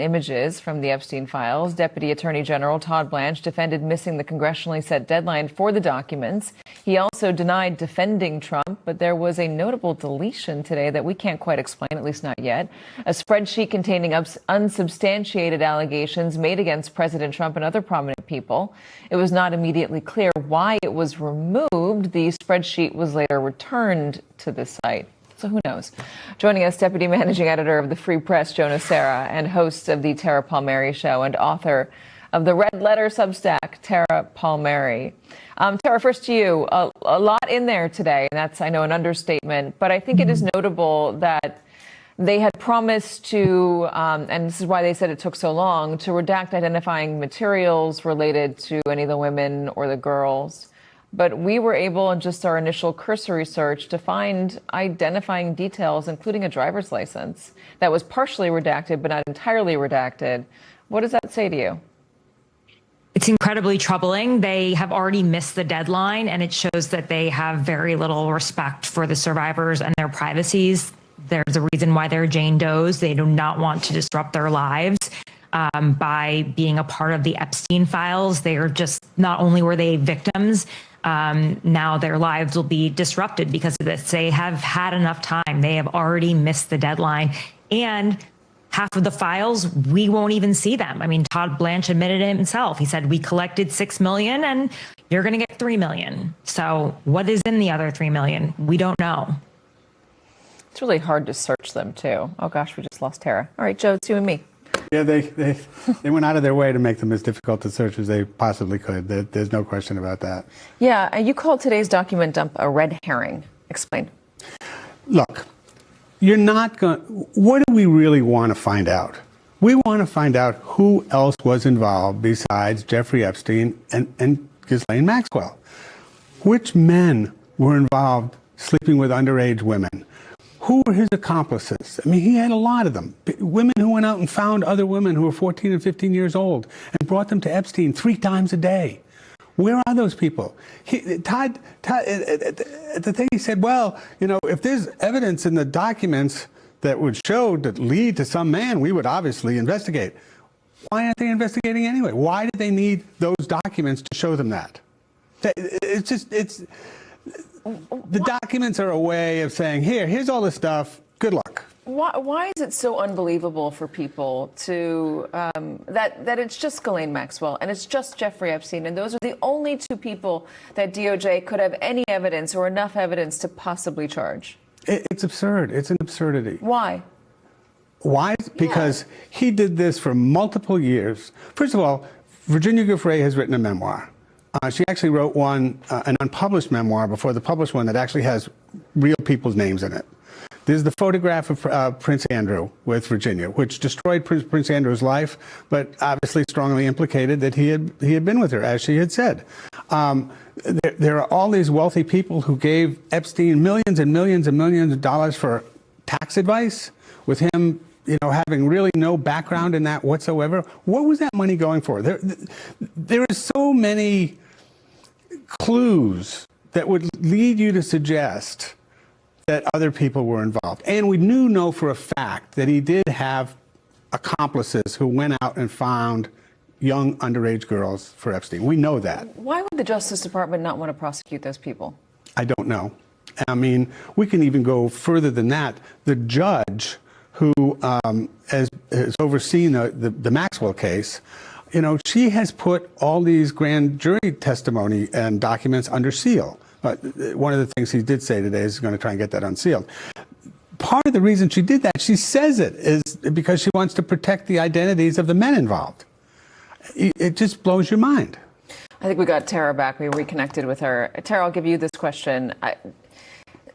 images from the Epstein files. Deputy Attorney General Todd Blanche defended missing the congressionally set deadline for the documents. He also denied defending Trump, but there was a notable deletion today that we can't quite explain, at least not yet. A spreadsheet containing unsubstantiated allegations made against President Trump and other prominent people. It was not immediately clear why it was removed. The spreadsheet was later returned to the site. So who knows? Joining us, Deputy Managing Editor of the Free Press, Jonah Sarah, and host of the Tara Palmeri Show and author of the Red Letter Substack, Tara Palmeri. Tara, first to you. A lot in there today, and that's, I know, an understatement, but I think it is notable that they had promised to, and this is why they said it took so long, to redact identifying materials related to any of the women or the girls. But we were able, in just our initial cursory search, to find identifying details, including a driver's license that was partially redacted, but not entirely redacted. What does that say to you? It's incredibly troubling. They have already missed the deadline, and it shows that they have very little respect for the survivors and their privacies. There's a reason why they're Jane Does. They do not want to disrupt their lives. By being a part of the Epstein files. They are just, not only were they victims, now their lives will be disrupted because of this. They have had enough time. They have already missed the deadline. And half of the files, we won't even see them. I mean, Todd Blanche admitted it himself. He said, we collected 6 million and you're going to get 3 million. So what is in the other 3 million? We don't know. It's really hard to search them, too. Oh, gosh, we just lost Tara. All right, Joe, it's you and me. Yeah, they went out of their way to make them as difficult to search as they possibly could. There's no question about that. Yeah, and you called today's document dump a red herring. Explain. Look, you're not going. What do we really want to find out? We want to find out who else was involved besides Jeffrey Epstein and Ghislaine Maxwell. Which men were involved sleeping with underage women? Who were his accomplices? I mean, he had a lot of them. Women who went out and found other women who were 14 and 15 years old and brought them to Epstein 3 times a day. Where are those people? Todd, at the thing he said, well, you know, if there's evidence in the documents that would show, that lead to some man, we would obviously investigate. Why aren't they investigating anyway? Why did they need those documents to show them that? The documents are a way of saying, here's all this stuff, good luck. Why is it so unbelievable for people to, that it's just Ghislaine Maxwell and it's just Jeffrey Epstein, and those are the only 2 people that DOJ could have any evidence or enough evidence to possibly charge? It's absurd. It's an absurdity. Why? Why? Because he did this for multiple years. First of all, Virginia Giuffre has written a memoir. She actually wrote an unpublished memoir before the published one that actually has real people's names in it. There's the photograph of Prince Andrew with Virginia, which destroyed Prince Andrew's life, but obviously strongly implicated that he had been with her, as she had said. There are all these wealthy people who gave Epstein millions and millions and millions of dollars for tax advice, with him, you know, having really no background in that whatsoever. What was that money going for? There are so many clues that would lead you to suggest that other people were involved. And we know for a fact that he did have accomplices who went out and found young underage girls for Epstein. We know that. Why would the Justice Department not want to prosecute those people? I don't know. I mean, we can even go further than that. The judge who has overseen the Maxwell case, you know, she has put all these grand jury testimony and documents under seal. One of the things he did say today is he's going to try and get that unsealed. Part of the reason she did that, she says it, is because she wants to protect the identities of the men involved. It just blows your mind. I think we got Tara back. We reconnected with her. Tara, I'll give you this question.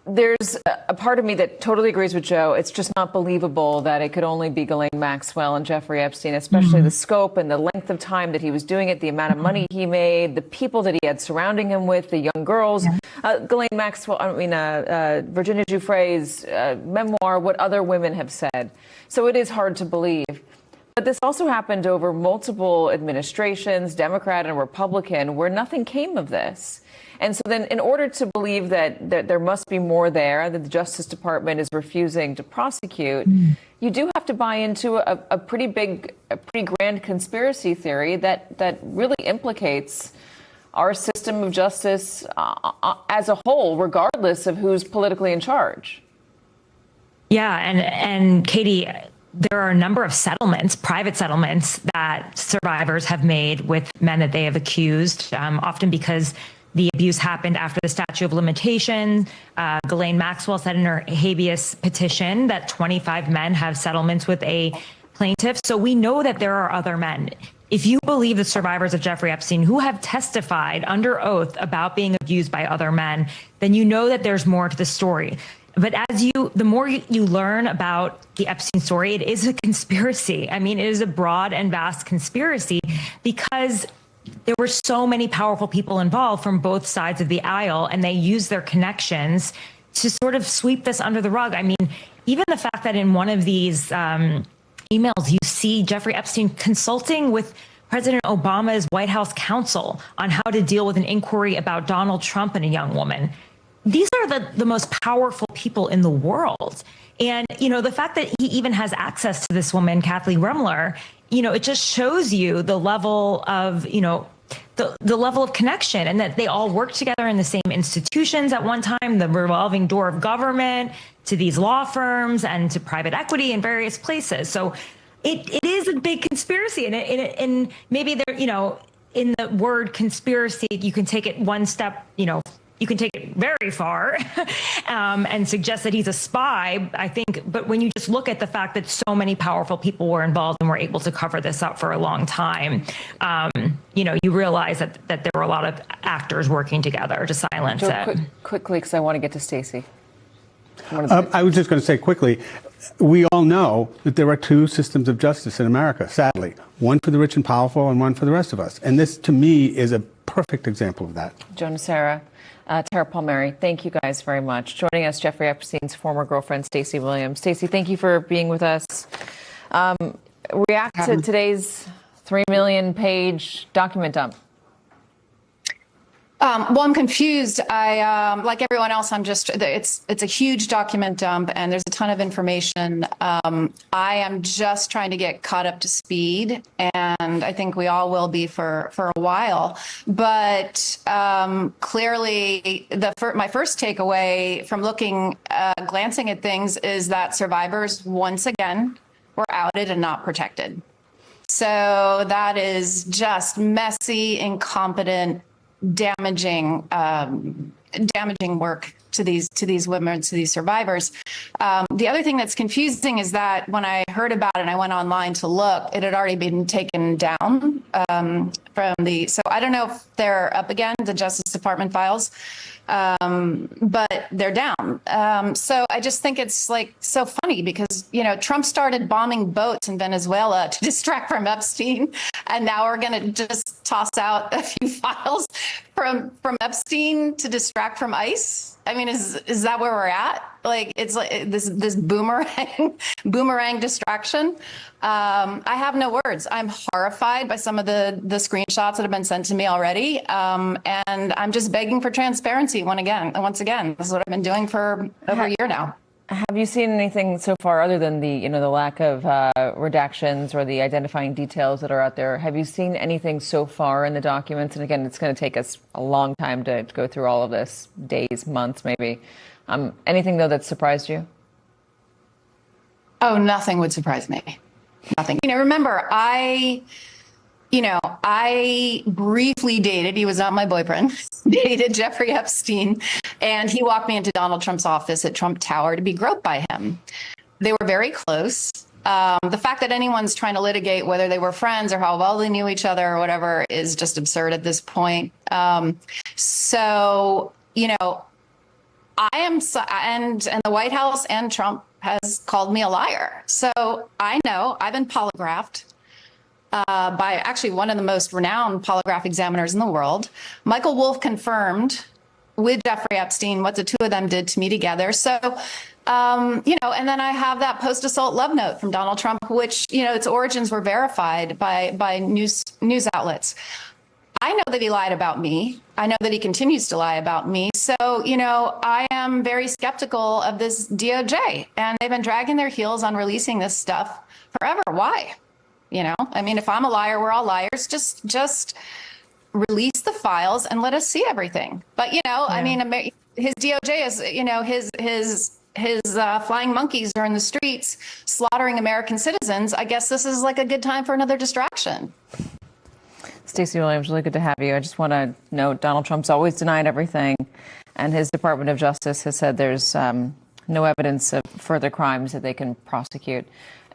There's a part of me that totally agrees with Joe. It's just not believable that it could only be Ghislaine Maxwell and Jeffrey Epstein, especially the scope and the length of time that he was doing it, the amount of money he made, the people that he had surrounding him with, the young girls. Ghislaine Maxwell, Virginia Giuffre's memoir, what other women have said. So it is hard to believe. But this also happened over multiple administrations, Democrat and Republican, where nothing came of this. And so then in order to believe that there must be more there, that the Justice Department is refusing to prosecute, you do have to to buy into a pretty grand conspiracy theory that really implicates our system of justice as a whole, regardless of who's politically in charge. Yeah, and Katy, there are a number of settlements, private settlements, that survivors have made with men that they have accused, often because the abuse happened after the statute of limitation. Ghislaine Maxwell said in her habeas petition that 25 men have settlements with a plaintiff. So we know that there are other men. If you believe the survivors of Jeffrey Epstein who have testified under oath about being abused by other men, then you know that there's more to the story. But the more you learn about the Epstein story, it is a conspiracy. I mean, it is a broad and vast conspiracy because there were so many powerful people involved from both sides of the aisle, and they used their connections to sort of sweep this under the rug. I mean, even the fact that in one of these emails, you see Jeffrey Epstein consulting with President Obama's White House counsel on how to deal with an inquiry about Donald Trump and a young woman. These are the most powerful people in the world. And, the fact that he even has access to this woman, Kathleen Remler, it just shows you the level of, the level of connection, and that they all work together in the same institutions at one time, the revolving door of government to these law firms and to private equity in various places. So it is a big conspiracy. And maybe there, in the word conspiracy, you can take it one step, you can take it very far and suggest that he's a spy, I think. But when you just look at the fact that so many powerful people were involved and were able to cover this up for a long time, you realize that there were a lot of actors working together to silence it. Quickly, because I want to get to Stacey. I was just going to say quickly, we all know that there are two systems of justice in America, sadly. One for the rich and powerful and one for the rest of us. And this, to me, is a perfect example of that. Jonah Sarah. Tara Palmeri, thank you guys very much. Joining us, Jeffrey Epstein's former girlfriend, Stacey Williams. Stacey, thank you for being with us. React to today's 3 million page document dump. Well, I'm confused. Like everyone else, it's a huge document dump and there's a ton of information. I am just trying to get caught up to speed, and I think we all will be for a while. But clearly, my first takeaway from glancing at things is that survivors once again were outed and not protected. So that is just messy, incompetent, damaging work to these women, to these survivors. The other thing that's confusing is that when I heard about it and I went online to look, it had already been taken down so I don't know if they're up again, the Justice Department files, but they're down. So I just think it's so funny because, Trump started bombing boats in Venezuela to distract from Epstein. And now we're going to just toss out a few files from Epstein to distract from ICE. I mean, is that where we're at? It's like this boomerang distraction. I have no words. I'm horrified by some of the screenshots that have been sent to me already. And I'm just begging for transparency once again. This is what I've been doing for over a year now. Have you seen anything so far other than the lack of redactions or the identifying details that are out there? Have you seen anything so far in the documents? And again, it's going to take us a long time to go through all of this, days, months, maybe. Anything, though, that surprised you? Oh, nothing would surprise me. Nothing. Remember, I briefly dated, he was not my boyfriend, dated Jeffrey Epstein, and he walked me into Donald Trump's office at Trump Tower to be groped by him. They were very close. The fact that anyone's trying to litigate whether they were friends or how well they knew each other or whatever is just absurd at this point. I am, and the White House and Trump has called me a liar. So I know I've been polygraphed by actually one of the most renowned polygraph examiners in the world. Michael Wolff confirmed with Jeffrey Epstein what the two of them did to me together. So, and then I have that post-assault love note from Donald Trump, which, its origins were verified by news outlets. I know that he lied about me. I know that he continues to lie about me. So, I am very skeptical of this DOJ, and they've been dragging their heels on releasing this stuff forever. Why? If I'm a liar, we're all liars. Just release the files and let us see everything. But, his DOJ is, his flying monkeys are in the streets slaughtering American citizens. I guess this is like a good time for another distraction. Stacey Williams, really good to have you. I just want to note Donald Trump's always denied everything, and his Department of Justice has said there's no evidence of further crimes that they can prosecute.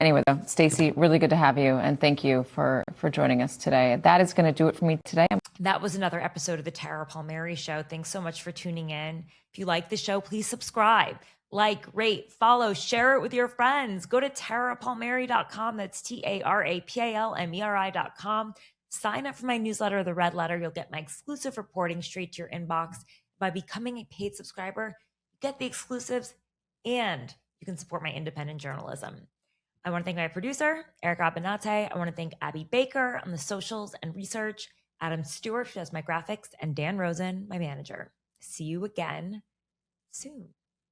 Anyway, though, Stacey, really good to have you, and thank you for joining us today. That is going to do it for me today. That was another episode of the Tara Palmeri Show. Thanks so much for tuning in. If you like the show, please subscribe, like, rate, follow, share it with your friends. Go to tarapalmeri.com. That's TARAPALMERI.com. Sign up for my newsletter, The Red Letter. You'll get my exclusive reporting straight to your inbox. By becoming a paid subscriber, you get the exclusives and you can support my independent journalism. I want to thank my producer, Eric Abinate. I want to thank Abby Baker on the socials and research, Adam Stewart, who does my graphics, and Dan Rosen, my manager. See you again soon.